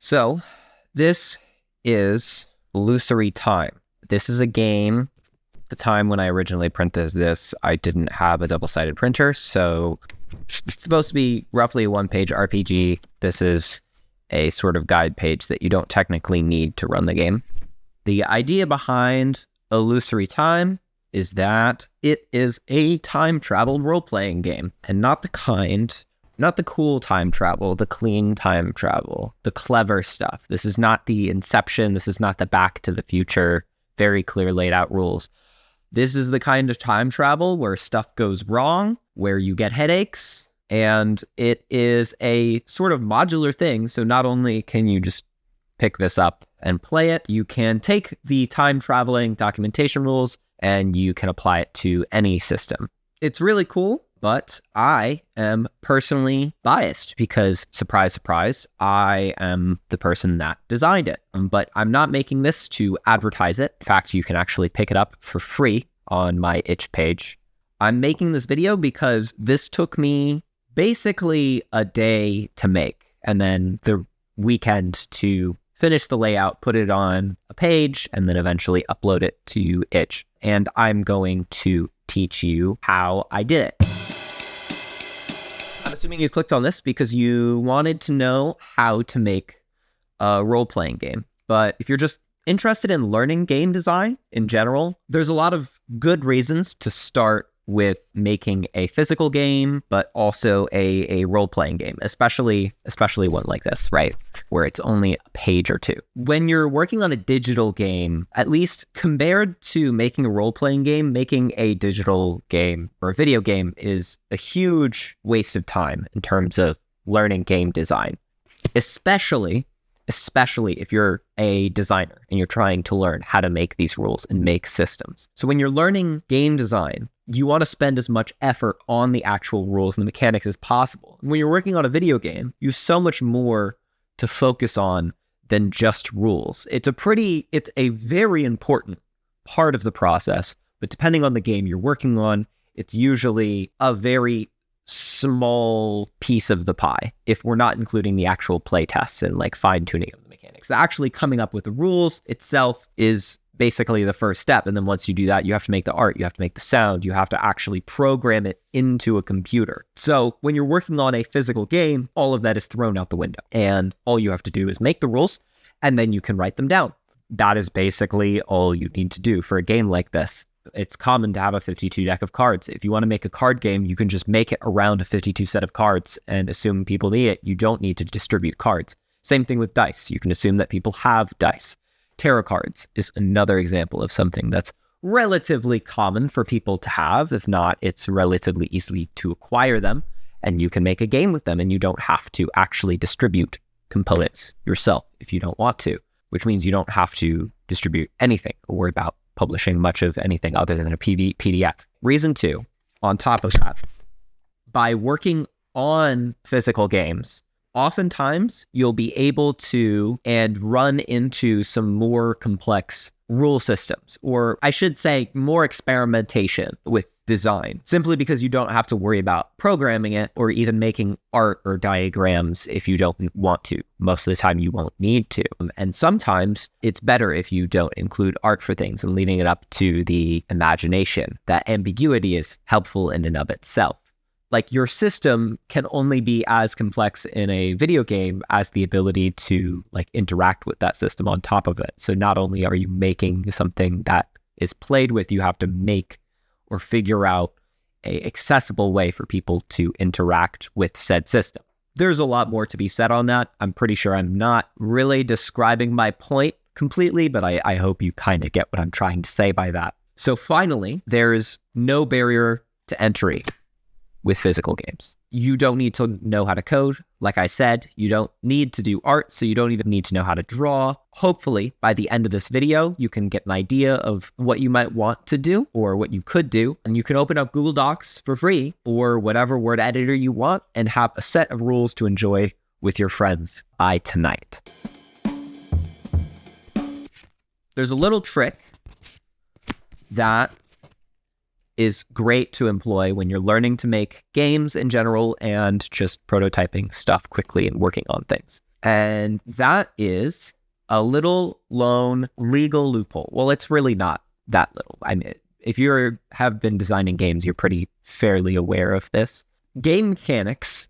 So this is Illusory Time. This is a game. The time when I originally printed this, I didn't have a double-sided printer, so it's supposed to be roughly a one-page RPG. This is a sort of guide page that you don't technically need to run the game. The idea behind Illusory Time is that it is a time travel role-playing game, and not the cool time travel, the clean time travel, the clever stuff. This is not the Inception. This is not the Back to the Future, very clear laid out rules. This is the kind of time travel where stuff goes wrong, where you get headaches, and it is a sort of modular thing. So not only can you just pick this up and play it, you can take the time traveling documentation rules and you can apply it to any system. It's really cool, but I am personally biased because, surprise, surprise, I am the person that designed it. But I'm not making this to advertise it. In fact, you can actually pick it up for free on my itch page. I'm making this video because this took me basically a day to make, and then the weekend to finish the layout, put it on a page, and then eventually upload it to itch. And I'm going to teach you how I did it. I'm assuming you clicked on this because you wanted to know how to make a role-playing game. But if you're just interested in learning game design in general, there's a lot of good reasons to start with making a physical game, but also a role-playing game, especially one like this, right? Where it's only a page or two. When you're working on a digital game, at least compared to making a role-playing game, making a digital game or a video game is a huge waste of time in terms of learning game design, especially if you're a designer and you're trying to learn how to make these rules and make systems. So when you're learning game design, you want to spend as much effort on the actual rules and the mechanics as possible. When you're working on a video game, you have so much more to focus on than just rules. It's a very important part of the process, but depending on the game you're working on, it's usually a very small piece of the pie if we're not including the actual play tests and like fine-tuning of the mechanics. Actually coming up with the rules itself is basically the first step. And then once you do that, you have to make the art, you have to make the sound, you have to actually program it into a computer. So when you're working on a physical game, all of that is thrown out the window. And all you have to do is make the rules and then you can write them down. That is basically all you need to do for a game like this. It's common to have a 52 deck of cards. If you want to make a card game, you can just make it around a 52 set of cards and assume people need it. You don't need to distribute cards. Same thing with dice. You can assume that people have dice. Tarot cards is another example of something that's relatively common for people to have. If not, it's relatively easy to acquire them, and you can make a game with them, and you don't have to actually distribute components yourself if you don't want to, which means you don't have to distribute anything or worry about publishing much of anything other than a PDF. Reason 2, on top of that, by working on physical games, oftentimes you'll be able to and run into some more complex rule systems, or I should say more experimentation with design, simply because you don't have to worry about programming it or even making art or diagrams if you don't want to. Most of the time you won't need to. And sometimes it's better if you don't include art for things and leaving it up to the imagination. That ambiguity is helpful in and of itself. Like, your system can only be as complex in a video game as the ability to like interact with that system on top of it. So not only are you making something that is played with, you have to make or figure out a accessible way for people to interact with said system. There's a lot more to be said on that. I'm pretty sure I'm not really describing my point completely, but I hope you kind of get what I'm trying to say by that. So finally, there's no barrier to entry with physical games. You don't need to know how to code. Like I said, you don't need to do art, so you don't even need to know how to draw. Hopefully, by the end of this video, you can get an idea of what you might want to do or what you could do, and you can open up Google Docs for free or whatever word editor you want and have a set of rules to enjoy with your friends by tonight. There's a little trick that is great to employ when you're learning to make games in general and just prototyping stuff quickly and working on things. And that is a little lone legal loophole. Well, it's really not that little. I mean, if you have been designing games, you're pretty fairly aware of this. Game mechanics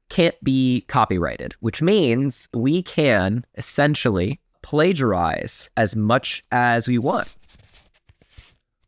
can't be copyrighted, which means we can essentially plagiarize as much as we want,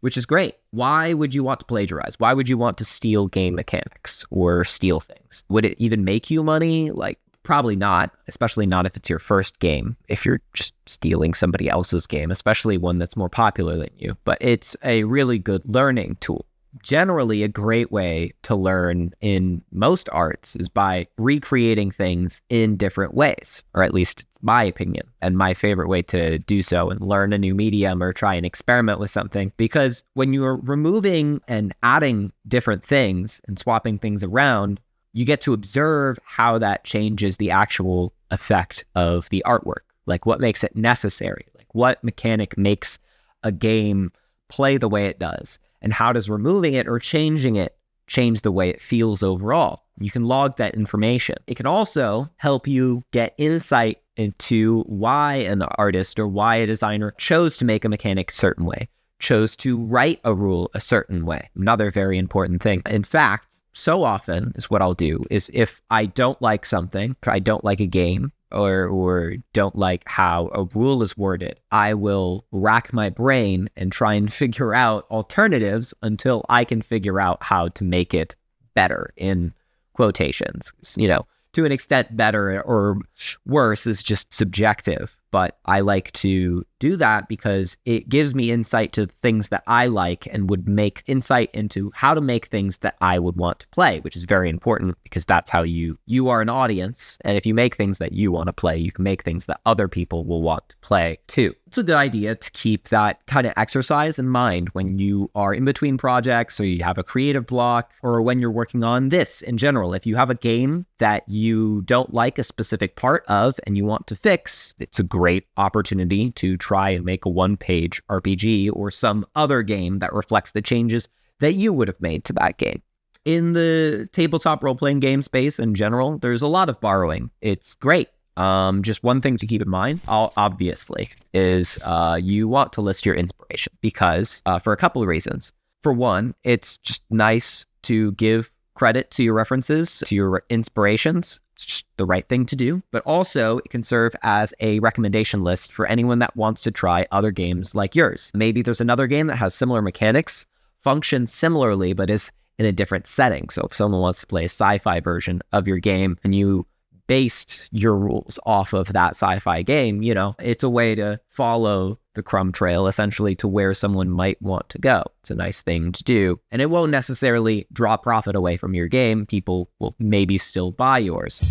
which is great. Why would you want to plagiarize? Why would you want to steal game mechanics or steal things? Would it even make you money? Like, probably not, especially not if it's your first game, if you're just stealing somebody else's game, especially one that's more popular than you. But it's a really good learning tool. Generally, a great way to learn in most arts is by recreating things in different ways, or at least it's my opinion and my favorite way to do so and learn a new medium or try and experiment with something. Because when you're removing and adding different things and swapping things around, you get to observe how that changes the actual effect of the artwork. Like what makes it necessary? Like what mechanic makes a game play the way it does? And how does removing it or changing it change the way it feels overall? You can log that information. It can also help you get insight into why an artist or why a designer chose to make a mechanic a certain way, chose to write a rule a certain way. Another very important thing. In fact, so often is what I'll do is if I don't like something, I don't like a game, or don't like how a rule is worded, I will rack my brain and try and figure out alternatives until I can figure out how to make it better, in quotations. You know, to an extent, better or worse is just subjective. But I like to do that because it gives me insight to things that I like and would make insight into how to make things that I would want to play, which is very important because that's how you are an audience. And if you make things that you want to play, you can make things that other people will want to play too. It's a good idea to keep that kind of exercise in mind when you are in between projects or you have a creative block or when you're working on this in general. If you have a game that you don't like a specific part of and you want to fix, it's a great opportunity to try and make a one-page RPG or some other game that reflects the changes that you would have made to that game. In the tabletop role-playing game space in general, there's a lot of borrowing. It's great. Just one thing to keep in mind, obviously, is you want to list your inspiration because for a couple of reasons. For one, it's just nice to give credit to your references, to your inspirations. It's just the right thing to do. But also, it can serve as a recommendation list for anyone that wants to try other games like yours. Maybe there's another game that has similar mechanics, functions similarly, but is in a different setting. So if someone wants to play a sci-fi version of your game and you based your rules off of that sci-fi game, you know, it's a way to follow the crumb trail essentially to where someone might want to go. It's a nice thing to do. And it won't necessarily draw profit away from your game. People will maybe still buy yours.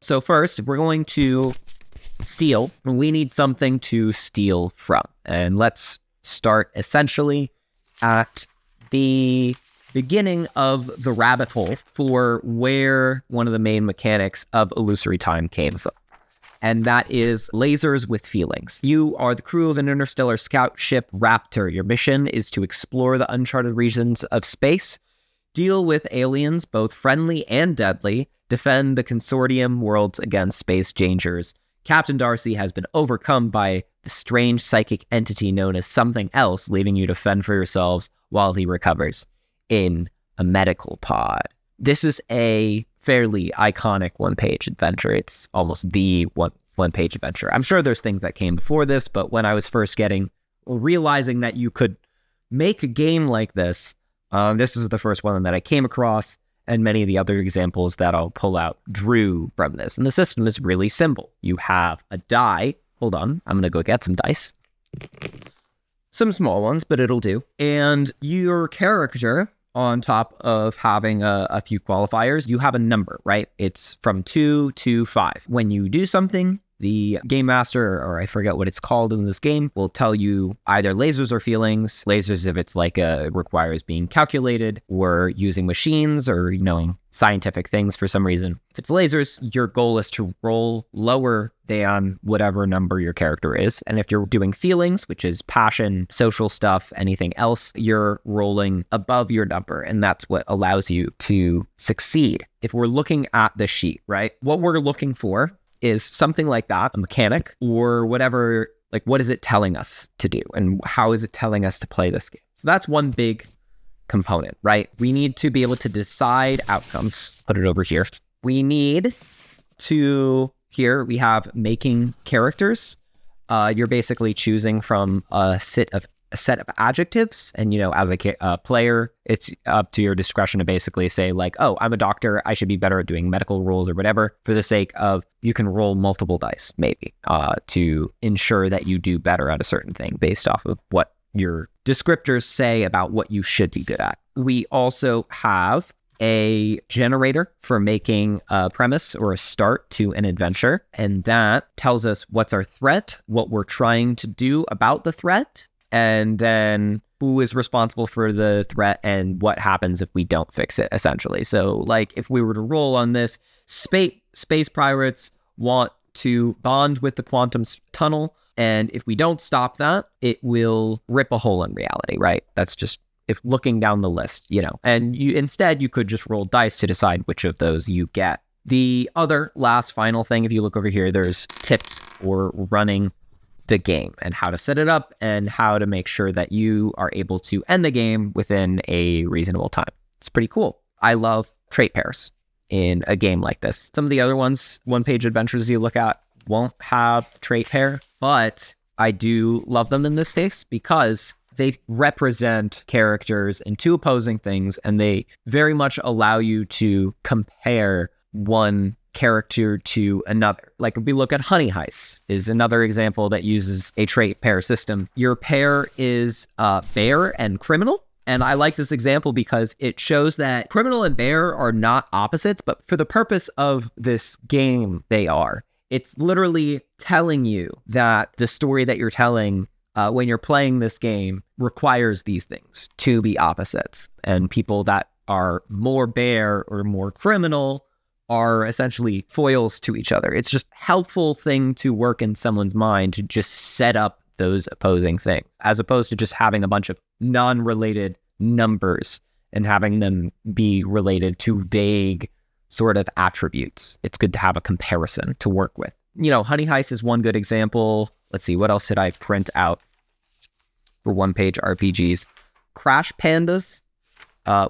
So first, if we're going to steal, we need something to steal from. And let's start essentially at the beginning of the rabbit hole for where one of the main mechanics of Illusory Time came from. And that is lasers with feelings. You are the crew of an interstellar scout ship Raptor. Your mission is to explore the uncharted regions of space, deal with aliens, both friendly and deadly, defend the consortium worlds against space dangers. Captain Darcy has been overcome by the strange psychic entity known as something else, leaving you to fend for yourselves while he recovers in a medical pod. This is a fairly iconic one-page adventure. It's almost the one-page adventure. I'm sure there's things that came before this, but when I was first realizing that you could make a game like this, this is the first one that I came across, and many of the other examples that I'll pull out drew from this. And the system is really simple. You have a die. Hold on, I'm going to go get some dice. Some small ones, but it'll do. And your character, on top of having a few qualifiers, you have a number, right? It's from 2 to 5. When you do something, the game master, or I forget what it's called in this game, will tell you either lasers or feelings. Lasers if it's like requires being calculated or using machines or knowing scientific things for some reason. If it's lasers, your goal is to roll lower than whatever number your character is. And if you're doing feelings, which is passion, social stuff, anything else, you're rolling above your number. And that's what allows you to succeed. If we're looking at the sheet, right, what we're looking for is something like that, a mechanic or whatever, like what is it telling us to do and how is it telling us to play this game? So that's one big component, right? We need to be able to decide outcomes. Put it over here. We need to, here we have making characters. You're basically choosing from a set of adjectives, and as a player, it's up to your discretion to basically say like, oh, I'm a doctor, I should be better at doing medical roles or whatever, for the sake of you can roll multiple dice maybe to ensure that you do better at a certain thing based off of what your descriptors say about what you should be good at. We also have a generator for making a premise or a start to an adventure, and that tells us what's our threat, what we're trying to do about the threat, and then who is responsible for the threat and what happens if we don't fix it, essentially. So like if we were to roll on this, space pirates want to bond with the quantum tunnel, and if we don't stop that, it will rip a hole in reality, right? That's just if looking down the list, and you could just roll dice to decide which of those you get. The other last final thing, if you look over here, there's tips for running the game and how to set it up and how to make sure that you are able to end the game within a reasonable time. It's pretty cool. I love trait pairs in a game like this. Some of the other ones, one-page adventures you look at won't have a trait pair, but I do love them in this case because they represent characters in two opposing things, and they very much allow you to compare one character to another. Like if we look at Honey Heist is another example that uses a trait pair system. Your pair is bear and criminal. And I like this example because it shows that criminal and bear are not opposites, but for the purpose of this game, they are. It's literally telling you that the story that you're telling when you're playing this game requires these things to be opposites. And people that are more bear or more criminal are essentially foils to each other. It's just a helpful thing to work in someone's mind to just set up those opposing things, as opposed to just having a bunch of non-related numbers and having them be related to vague sort of attributes. It's good to have a comparison to work with. Honey Heist is one good example. Let's see, what else did I print out for one-page RPGs? Crash Pandas,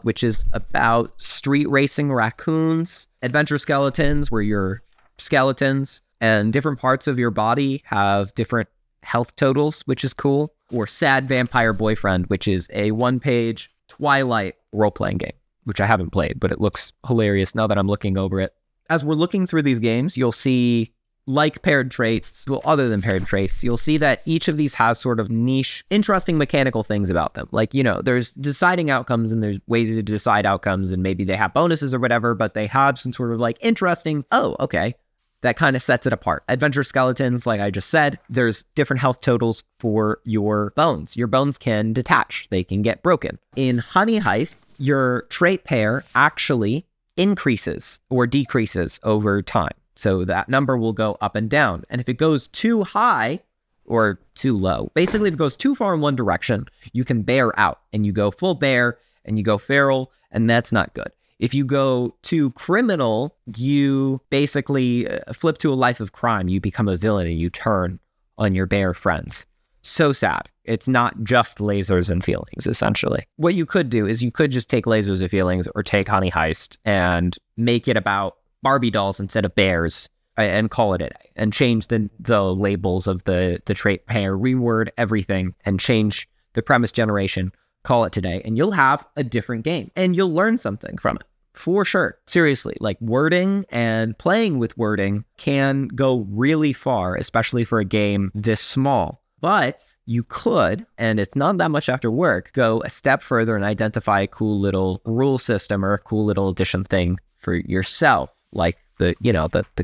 which is about street racing raccoons. Adventure Skeletons, where you're skeletons and different parts of your body have different health totals, which is cool. Or Sad Vampire Boyfriend, which is a one-page Twilight role-playing game, which I haven't played, but it looks hilarious now that I'm looking over it. As we're looking through these games, you'll see like paired traits, well, other than paired traits, you'll see that each of these has sort of niche, interesting mechanical things about them. Like, there's deciding outcomes and there's ways to decide outcomes, and maybe they have bonuses or whatever, but they have some sort of like interesting, oh, okay, that kind of sets it apart. Adventure Skeletons, like I just said, there's different health totals for your bones. Your bones can detach, they can get broken. In Honey Heist, your trait pair actually increases or decreases over time. So that number will go up and down. And if it goes too high or too low, basically if it goes too far in one direction, you can bear out and you go full bear and you go feral, and that's not good. If you go too criminal, you basically flip to a life of crime. You become a villain and you turn on your bear friends. So sad. It's not just lasers and feelings, essentially. What you could do is you could just take lasers and feelings or take Honey Heist and make it about Barbie dolls instead of bears and call it a day, and change the labels of the trait pair, reword everything, and change the premise generation, call it today, and you'll have a different game and you'll learn something from it for sure. Seriously, like wording and playing with wording can go really far, especially for a game this small. But you could, and it's not that much after work, go a step further and identify a cool little rule system or a cool little addition thing for yourself, like the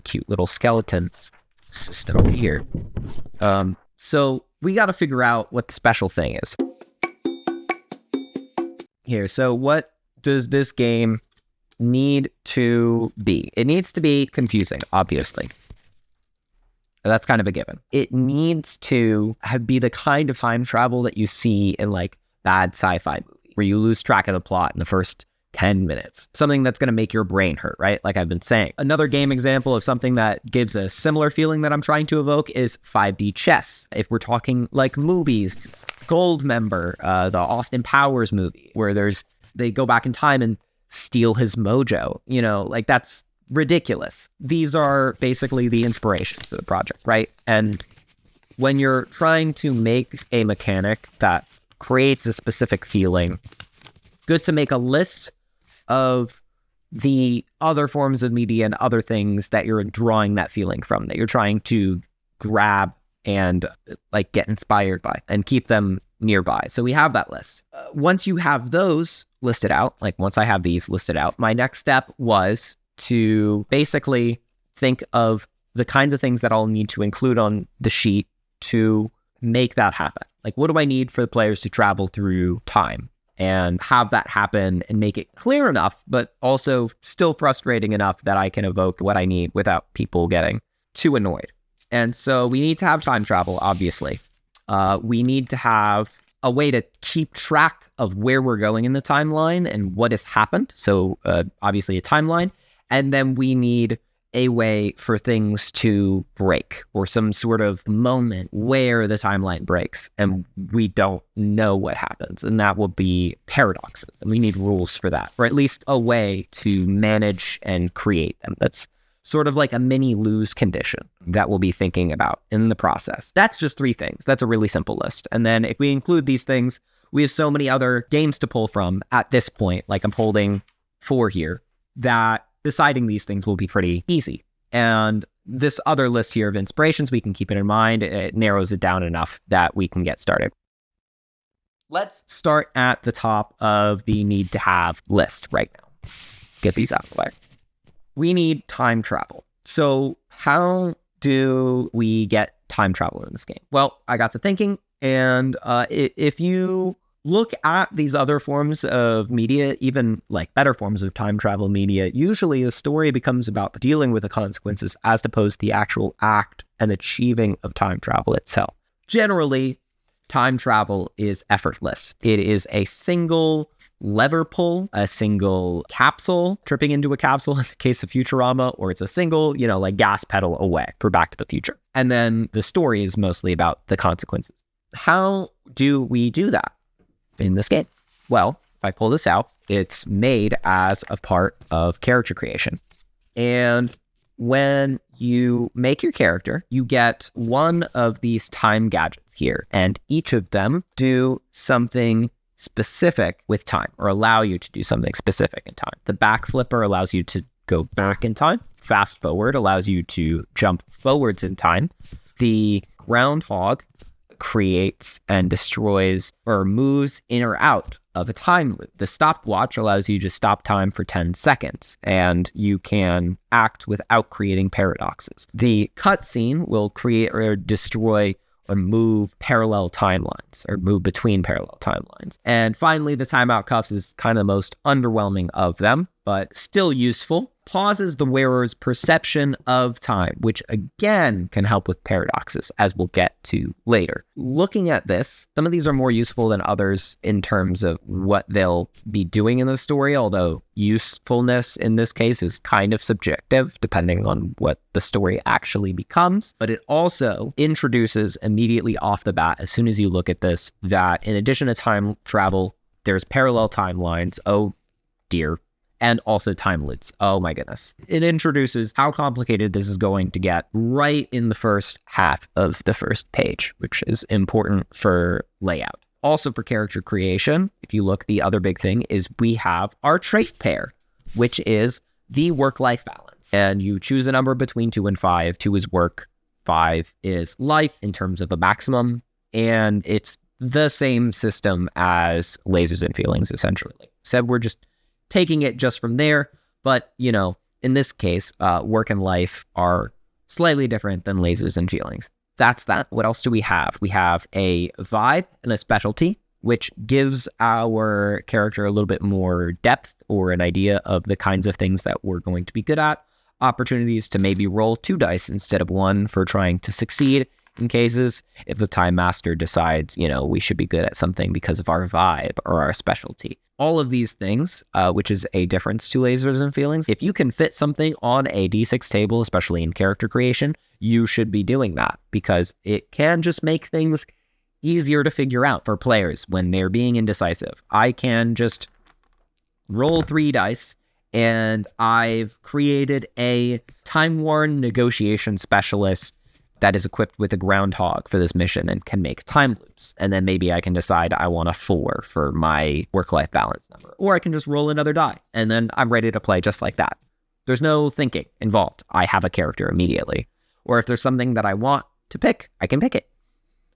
cute little skeleton system here. So we got to figure out what the special thing is here. So what does this game need to be? It needs to be confusing, obviously. That's kind of a given. It needs to be the kind of time travel that you see in like bad sci-fi movie, where you lose track of the plot in the first 10 minutes. Something that's going to make your brain hurt, right? Like I've been saying. Another game example of something that gives a similar feeling that I'm trying to evoke is 5D chess. If we're talking like movies, Goldmember, the Austin Powers movie, where they go back in time and steal his mojo, like that's ridiculous. These are basically the inspirations for the project, right? And when you're trying to make a mechanic that creates a specific feeling, good to make a list of the other forms of media and other things that you're drawing that feeling from, that you're trying to grab and like get inspired by, and keep them nearby. So we have that list. Once you have those listed out, like once I have these listed out, my next step was to basically think of the kinds of things that I'll need to include on the sheet to make that happen. Like, what do I need for the players to travel through time and have that happen and make it clear enough, but also still frustrating enough that I can evoke what I need without people getting too annoyed. And so we need to have time travel, obviously. We need to have a way to keep track of where we're going in the timeline and what has happened. So obviously a timeline. And then we need a way for things to break, or some sort of moment where the timeline breaks and we don't know what happens. And that will be paradoxes. And we need rules for that, or at least a way to manage and create them. That's sort of like a mini lose condition that we'll be thinking about in the process. That's just 3 things. That's a really simple list. And then if we include these things, we have so many other games to pull from at this point, like I'm holding 4 here, that deciding these things will be pretty easy. And this other list here of inspirations, we can keep it in mind. It narrows it down enough that we can get started. Let's start at the top of the need to have list right now. Let's get these out of the way. We need time travel. So how do we get time travel in this game? Well, I got to thinking, and if you look at these other forms of media, even like better forms of time travel media, usually a story becomes about dealing with the consequences as opposed to the actual act and achieving of time travel itself. Generally, time travel is effortless. It is a single lever pull, a single capsule, tripping into a capsule in the case of Futurama, or it's a single, like gas pedal away for Back to the Future. And then the story is mostly about the consequences. How do we do that in this game? Well, if I pull this out, it's made as a part of character creation. And when you make your character, you get one of these time gadgets here, and each of them do something specific with time, or allow you to do something specific in time. The back flipper allows you to go back in time. Fast forward allows you to jump forwards in time. The groundhog creates and destroys or moves in or out of a time loop. The stopwatch allows you to stop time for 10 seconds, and you can act without creating paradoxes. The cutscene will create or destroy or move parallel timelines, or move between parallel timelines. And finally, the timeout cuffs is kind of the most underwhelming of them, but still useful. Pauses the wearer's perception of time, which again can help with paradoxes, as we'll get to later. Looking at this, some of these are more useful than others in terms of what they'll be doing in the story, although usefulness in this case is kind of subjective depending on what the story actually becomes. But it also introduces immediately off the bat, as soon as you look at this, that in addition to time travel, there's parallel timelines. Oh dear. And also time loops. Oh my goodness. It introduces how complicated this is going to get right in the first half of the first page, which is important for layout. Also for character creation, if you look, the other big thing is we have our trait pair, which is the work-life balance. And you choose a number between 2 and 5. 2 is work, 5 is life in terms of a maximum. And it's the same system as lasers and feelings, essentially. So we're just taking it just from there. But, in this case, work and life are Slightly different than lasers and feelings. That's that. What else do we have? We have a vibe and a specialty, which gives our character a little bit more depth or an idea of the kinds of things that we're going to be good at. Opportunities to maybe roll 2 dice instead of 1 for trying to succeed in cases if the Time Master decides, we should be good at something because of our vibe or our specialty. All of these things, which is a difference to lasers and feelings. If you can fit something on a D6 table, especially in character creation, you should be doing that because it can just make things easier to figure out for players when they're being indecisive. I can just roll 3 dice and I've created a time-worn negotiation specialist that is equipped with a groundhog for this mission and can make time loops. And then maybe I can decide I want a 4 for my work-life balance number. Or I can just roll another die, and then I'm ready to play just like that. There's no thinking involved. I have a character immediately. Or if there's something that I want to pick, I can pick it.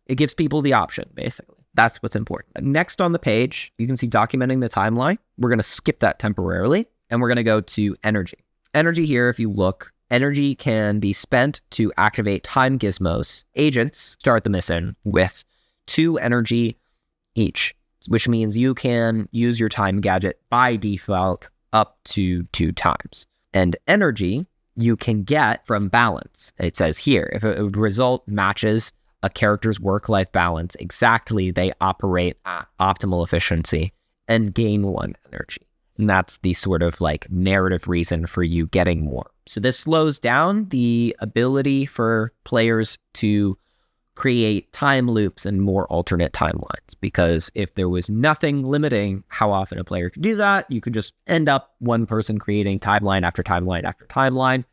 It gives people the option, basically. That's what's important. Next on the page, you can see documenting the timeline. We're going to skip that temporarily, and we're going to go to energy. Energy here, if you look, energy can be spent to activate time gizmos. Agents start the mission with 2 energy each, which means you can use your time gadget by default up to 2 times. And energy you can get from balance. It says here, if a result matches a character's work-life balance exactly, they operate at optimal efficiency and gain 1 energy. And that's the sort of like narrative reason for you getting more. So this slows down the ability for players to create time loops and more alternate timelines, because if there was nothing limiting how often a player could do that, you could just end up one person creating timeline after timeline after timeline,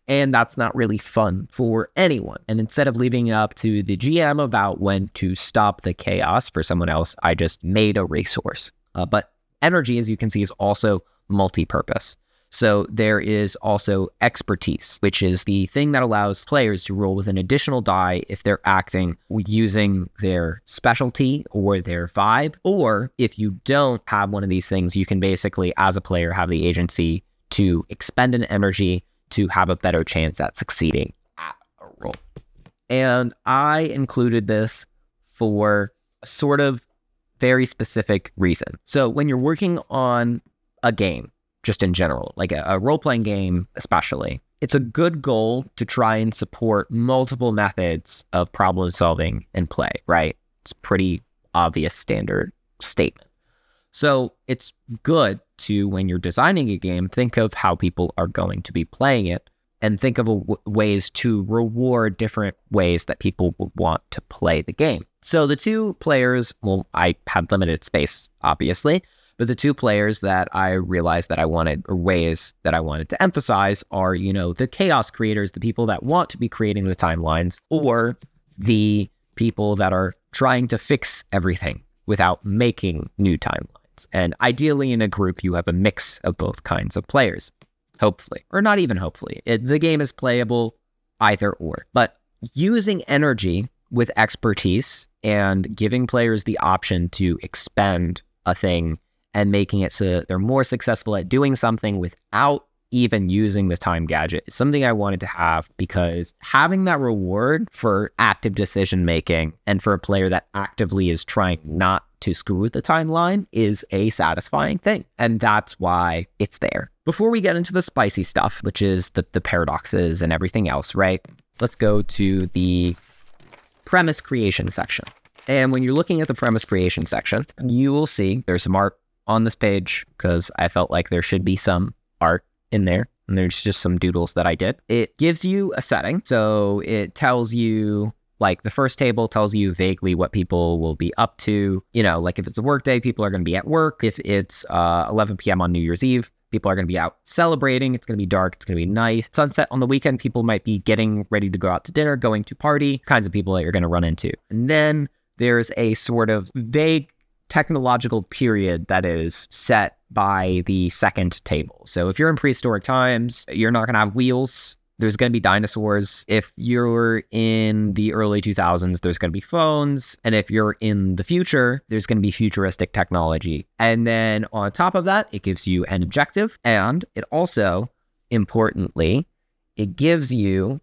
and that's not really fun for anyone. And instead of leaving it up to the GM about when to stop the chaos for someone else, I just made a resource. But energy, as you can see, is also multi-purpose. So there is also expertise, which is the thing that allows players to roll with an additional die if they're acting using their specialty or their vibe. Or if you don't have one of these things, you can basically, as a player, have the agency to expend an energy to have a better chance at succeeding at a roll. And I included this for a sort of very specific reason. So when you're working on a game, just in general, like a role-playing game especially, it's a good goal to try and support multiple methods of problem solving and play, right? It's a pretty obvious standard statement. So it's good to, when you're designing a game, think of how people are going to be playing it and think of ways to reward different ways that people would want to play the game. So the 2 players, well, I had limited space, obviously, but the 2 players that I realized that I wanted, or ways that I wanted to emphasize are, the chaos creators, the people that want to be creating the timelines, or the people that are trying to fix everything without making new timelines. And ideally in a group, you have a mix of both kinds of players, hopefully, or not even hopefully. The game is playable either or. But using energy with expertise and giving players the option to expend a thing and making it so that they're more successful at doing something without even using the time gadget is something I wanted to have, because having that reward for active decision making and for a player that actively is trying not to screw with the timeline is a satisfying thing. And that's why it's there. Before we get into the spicy stuff, which is the paradoxes and everything else, right? Let's go to the premise creation section. And when you're looking at the premise creation section, you will see there's some art on this page, because I felt like there should be some art in there. And there's just some doodles that I did. It gives you a setting. So it tells you, like, the first table tells you vaguely what people will be up to. Like if it's a work day, people are going to be at work. If it's 11 p.m. on New Year's Eve, people are going to be out celebrating. It's going to be dark. It's going to be nice. Sunset on the weekend, people might be getting ready to go out to dinner, going to party, kinds of people that you're going to run into. And then there's a sort of vague technological period that is set by the second table. So if you're in prehistoric times, you're not going to have wheels. There's going to be dinosaurs. If you're in the early 2000s, there's going to be phones. And if you're in the future, there's going to be futuristic technology. And then on top of that, it gives you an objective. And it also, importantly, it gives you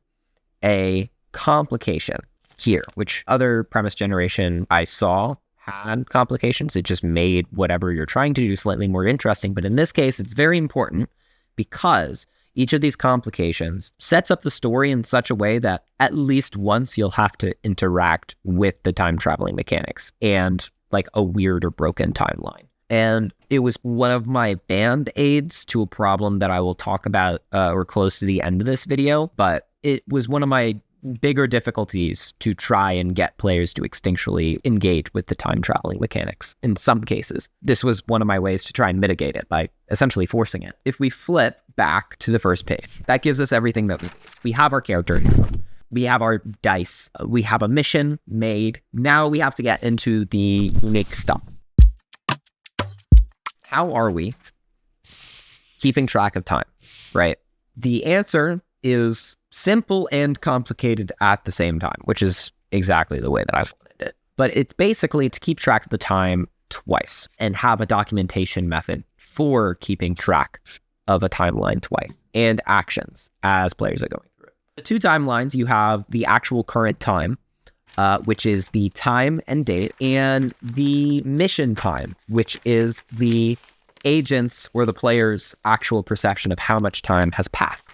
a complication here, which other premise generation I saw had complications. It just made whatever you're trying to do slightly more interesting. But in this case, it's very important because each of these complications sets up the story in such a way that at least once you'll have to interact with the time traveling mechanics and like a weird or broken timeline. And it was one of my band-aids to a problem that I will talk about or close to the end of this video, but it was one of my bigger difficulties to try and get players to instinctually engage with the time traveling mechanics. In some cases, this was one of my ways to try and mitigate it by essentially forcing it. If we flip back to the first page, that gives us everything that we have our character, we have our dice, we have a mission made. Now we have to get into the unique stuff. How are we keeping track of time, right? The answer is simple and complicated at the same time, which is exactly the way that I wanted it. But it's basically to keep track of the time twice and have a documentation method for keeping track of a timeline twice and actions as players are going through it. The two timelines, you have the actual current time, which is the time and date, and the mission time, which is the agent's or the player's actual perception of how much time has passed.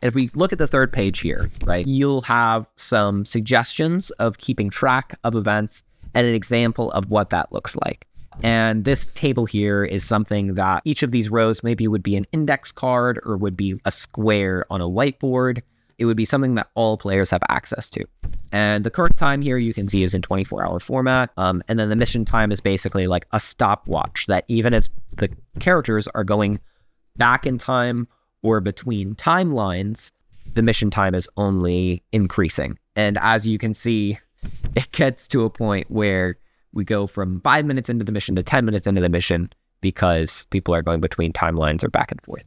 If we look at the third page here, right, you'll have some suggestions of keeping track of events and an example of what that looks like. And this table here is something that each of these rows maybe would be an index card or would be a square on a whiteboard. It would be something that all players have access to. And the current time here you can see is in 24-hour format. And then the mission time is basically like a stopwatch that even as the characters are going back in time or between timelines, the mission time is only increasing. And as you can see, it gets to a point where we go from 5 minutes into the mission to 10 minutes into the mission because people are going between timelines or back and forth.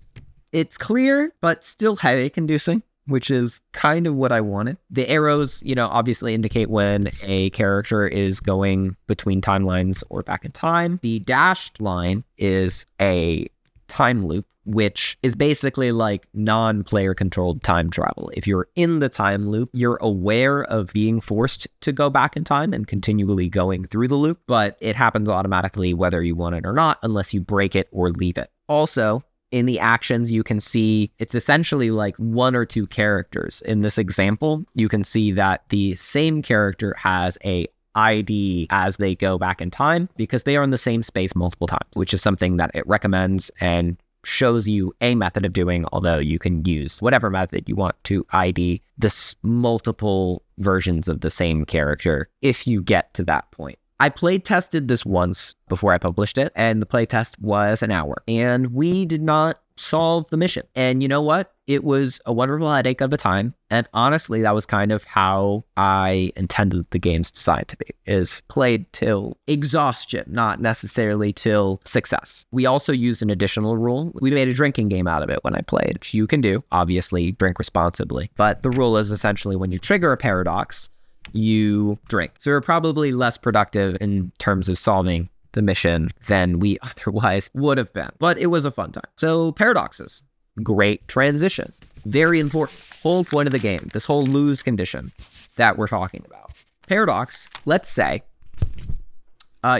It's clear, but still headache-inducing, which is kind of what I wanted. The arrows, obviously indicate when a character is going between timelines or back in time. The dashed line is a time loop, which is basically like non-player controlled time travel. If you're in the time loop, you're aware of being forced to go back in time and continually going through the loop, but it happens automatically whether you want it or not, unless you break it or leave it. Also, in the actions, you can see it's essentially like one or two characters. In this example, you can see that the same character has a ID as they go back in time because they are in the same space multiple times, which is something that it recommends and shows you a method of doing, although you can use whatever method you want to ID this multiple versions of the same character if you get to that point. I play tested this once before I published it, and the play test was an hour, and we did not solve the mission. And you know what? It was a wonderful headache of a time, and honestly, that was kind of how I intended the game's design to be, is played till exhaustion, not necessarily till success. We also used an additional rule. We made a drinking game out of it when I played, which you can do, obviously, drink responsibly. But the rule is essentially when you trigger a paradox, you drink. So we're probably less productive in terms of solving the mission than we otherwise would have been. But it was a fun time. So paradoxes, great transition. Very important. Whole point of the game, this whole lose condition that we're talking about. Paradox, let's say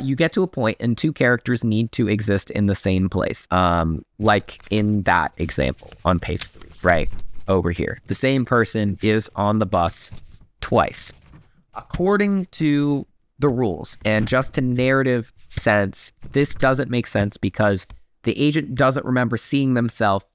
you get to a point and two characters need to exist in the same place. Like in that example on page 3, right over here. The same person is on the bus twice. According to the rules and just to narrative sense, this doesn't make sense because the agent doesn't remember seeing themselves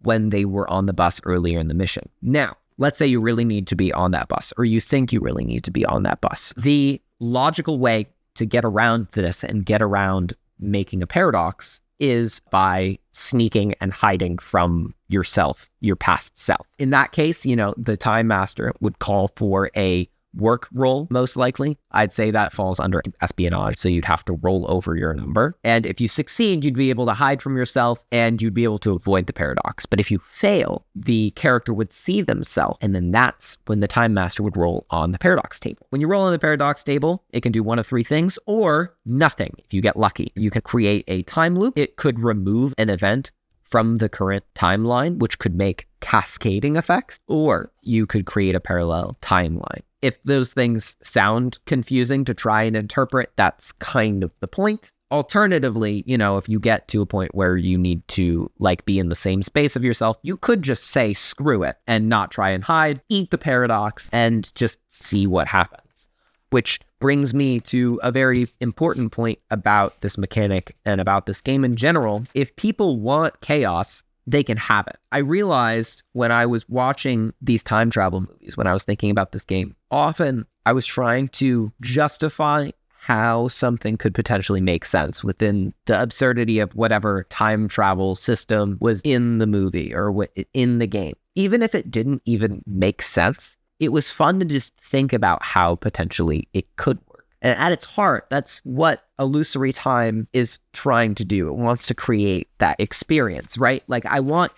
when they were on the bus earlier in the mission. Now, let's say you really need to be on that bus, or you think you really need to be on that bus. The logical way to get around this and get around making a paradox is by sneaking and hiding from yourself, your past self. In that case, the Time Master would call for a work roll, most likely. I'd say that falls under espionage, so you'd have to roll over your number. And if you succeed, you'd be able to hide from yourself and you'd be able to avoid the paradox. But if you fail, the character would see themselves, and then that's when the Time Master would roll on the paradox table. When you roll on the paradox table, it can do one of three things or nothing if you get lucky. You can create a time loop. It could remove an event from the current timeline, which could make cascading effects, or you could create a parallel timeline. If those things sound confusing to try and interpret, that's kind of the point. Alternatively, if you get to a point where you need to be in the same space of yourself, you could just say screw it and not try and hide, eat the paradox, and just see what happens. Which brings me to a very important point about this mechanic and about this game in general. If people want chaos, they can have it. I realized when I was watching these time travel movies, when I was thinking about this game, often I was trying to justify how something could potentially make sense within the absurdity of whatever time travel system was in the movie or in the game. Even if it didn't even make sense, it was fun to just think about how potentially it could work. And at its heart, that's what Illusory Time is trying to do. It wants to create that experience, right? I want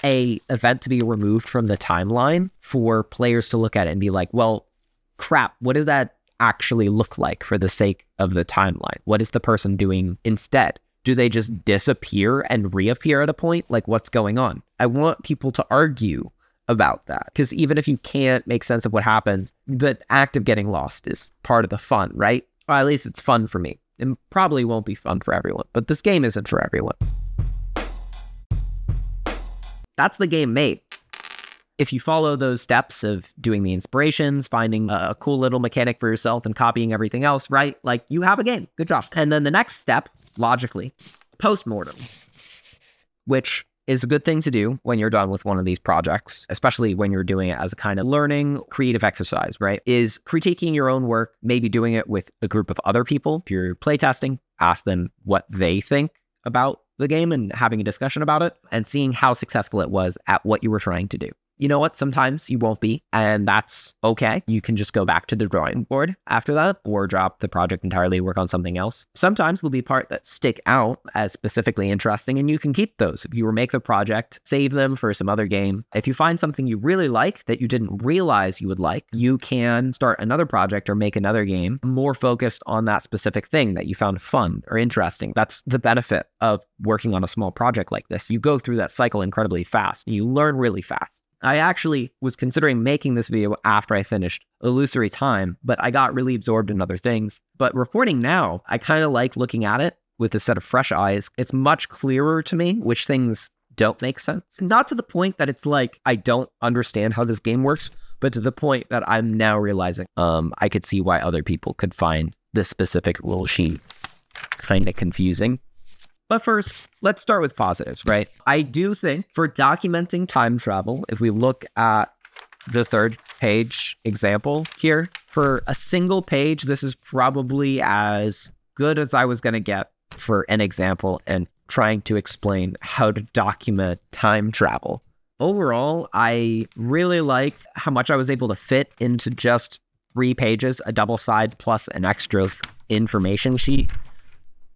a event to be removed from the timeline for players to look at it and be like, well, crap, what does that actually look like for the sake of the timeline? What is the person doing instead? Do they just disappear and reappear at a point? What's going on? I want people to argue about that, because even if you can't make sense of what happens, the act of getting lost is part of the fun, right? Or at least it's fun for me. It probably won't be fun for everyone, but this game isn't for everyone. That's the game made. If you follow those steps of doing the inspirations, finding a cool little mechanic for yourself and copying everything else, right? You have a game. Good job. And then the next step, logically, postmortem, which is a good thing to do when you're done with one of these projects, especially when you're doing it as a kind of learning, creative exercise, right? Is critiquing your own work, maybe doing it with a group of other people. If you're playtesting, ask them what they think about the game and having a discussion about it and seeing how successful it was at what you were trying to do. You know what? Sometimes you won't be, and that's okay. You can just go back to the drawing board after that or drop the project entirely, work on something else. Sometimes there'll be parts that stick out as specifically interesting, and you can keep those. If you remake the project, save them for some other game. If you find something you really like that you didn't realize you would like, you can start another project or make another game more focused on that specific thing that you found fun or interesting. That's the benefit of working on a small project like this. You go through that cycle incredibly fast, and you learn really fast. I actually was considering making this video after I finished Illusory Time, but I got really absorbed in other things. But recording now, I kind of like looking at it with a set of fresh eyes. It's much clearer to me which things don't make sense. Not to the point that it's I don't understand how this game works, but to the point that I'm now realizing I could see why other people could find this specific rule sheet kind of confusing. But first, let's start with positives, right? I do think for documenting time travel, if we look at the third page example here, for a single page, this is probably as good as I was going to get for an example and trying to explain how to document time travel. Overall, I really liked how much I was able to fit into just 3 pages, a double side plus an extra information sheet,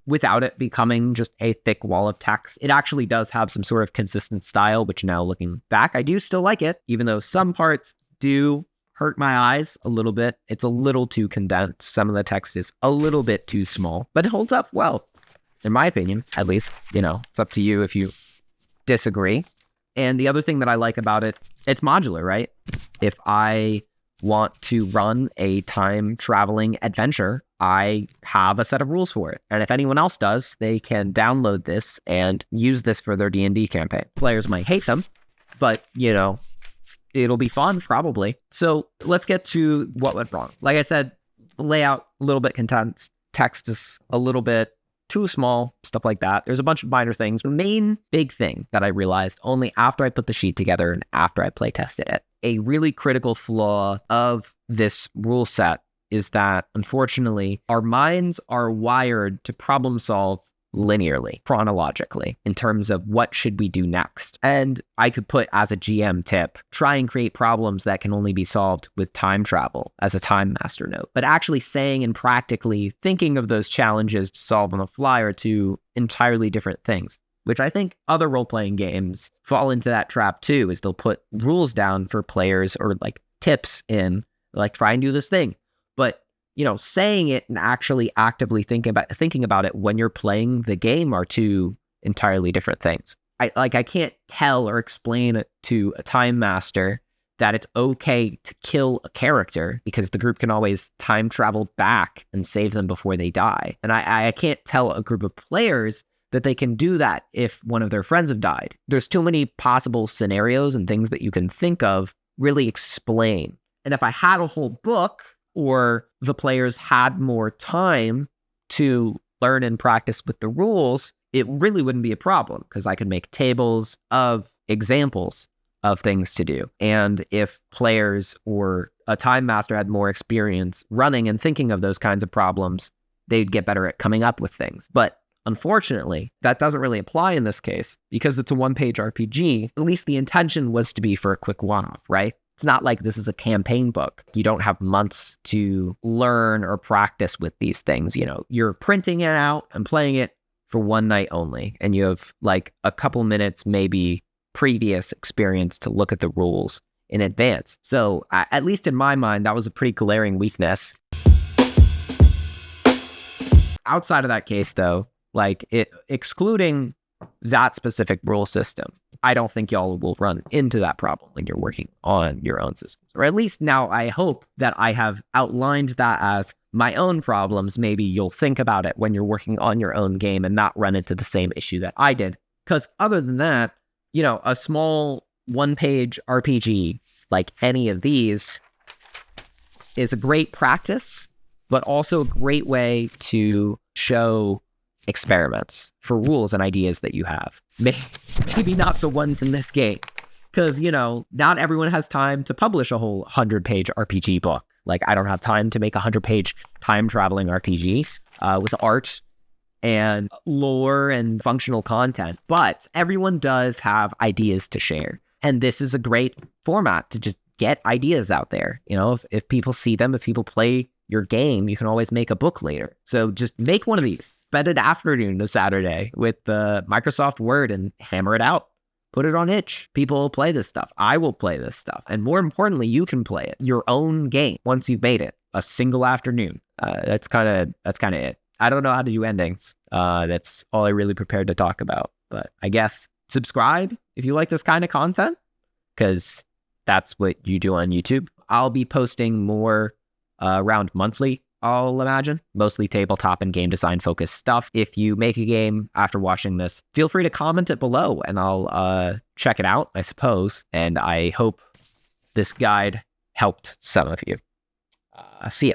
without it becoming just a thick wall of text. It actually does have some sort of consistent style, which now looking back, I do still like it, even though some parts do hurt my eyes a little bit. It's a little too condensed. Some of the text is a little bit too small, but it holds up well, in my opinion, at least. It's up to you if you disagree. And the other thing that I like about it, it's modular, right? If I want to run a time traveling adventure, I have a set of rules for it. And if anyone else does, they can download this and use this for their D&D campaign. Players might hate them, but, it'll be fun, probably. So let's get to what went wrong. Like I said, the layout, a little bit condensed. Text is a little bit too small, stuff like that. There's a bunch of minor things. The main big thing that I realized only after I put the sheet together and after I play tested it, a really critical flaw of this rule set is that, unfortunately, our minds are wired to problem solve linearly, chronologically, in terms of what should we do next. And I could put as a GM tip, try and create problems that can only be solved with time travel as a time master note. But actually saying and practically thinking of those challenges to solve on the fly are 2 entirely different things, which I think other role-playing games fall into that trap too, is they'll put rules down for players or tips in, try and do this thing. But saying it and actually actively thinking about it when you're playing the game are 2 entirely different things. I can't tell or explain it to a time master that it's okay to kill a character because the group can always time travel back and save them before they die. And I can't tell a group of players that they can do that if one of their friends have died. There's too many possible scenarios and things that you can think of really explain. And if I had a whole book or the players had more time to learn and practice with the rules, it really wouldn't be a problem because I could make tables of examples of things to do. And if players or a time master had more experience running and thinking of those kinds of problems, they'd get better at coming up with things. But unfortunately, that doesn't really apply in this case because it's a one-page RPG. At least the intention was to be for a quick one-off, right? It's not like this is a campaign book. You don't have months to learn or practice with these things. You know, you're printing it out and playing it for one night only. And you have like a couple minutes, maybe previous experience to look at the rules in advance. So at least in my mind, that was a pretty glaring weakness. Outside of that case, though, like excluding that specific rule system, I don't think y'all will run into that problem when you're working on your own systems. Or at least now I hope that I have outlined that as my own problems. Maybe you'll think about it when you're working on your own game and not run into the same issue that I did. Because other than that, you know, a small one-page RPG like any of these is a great practice, but also a great way to show experiments for rules and ideas that you have. Maybe not the ones in this game, because, you know, not everyone has time to publish a whole 100-page RPG book. Like, I don't have time to make a 100-page time-traveling RPG with art and lore and functional content, but everyone does have ideas to share. And this is a great format to just get ideas out there. You know, if people see them, if people play your game, you can always make a book later. So just make one of these. Spend an afternoon this Saturday with the Microsoft Word and hammer it out. Put it on itch. People will play this stuff. I will play this stuff. And more importantly, you can play it. Your own game once you've made it. A single afternoon. That's kind of it. I don't know how to do endings. That's all I really prepared to talk about. But I guess subscribe if you like this kind of content, because that's what you do on YouTube. I'll be posting more around monthly, I'll imagine. Mostly tabletop and game design focused stuff. If you make a game after watching this, feel free to comment it below and I'll check it out, I suppose. And I hope this guide helped some of you. See ya.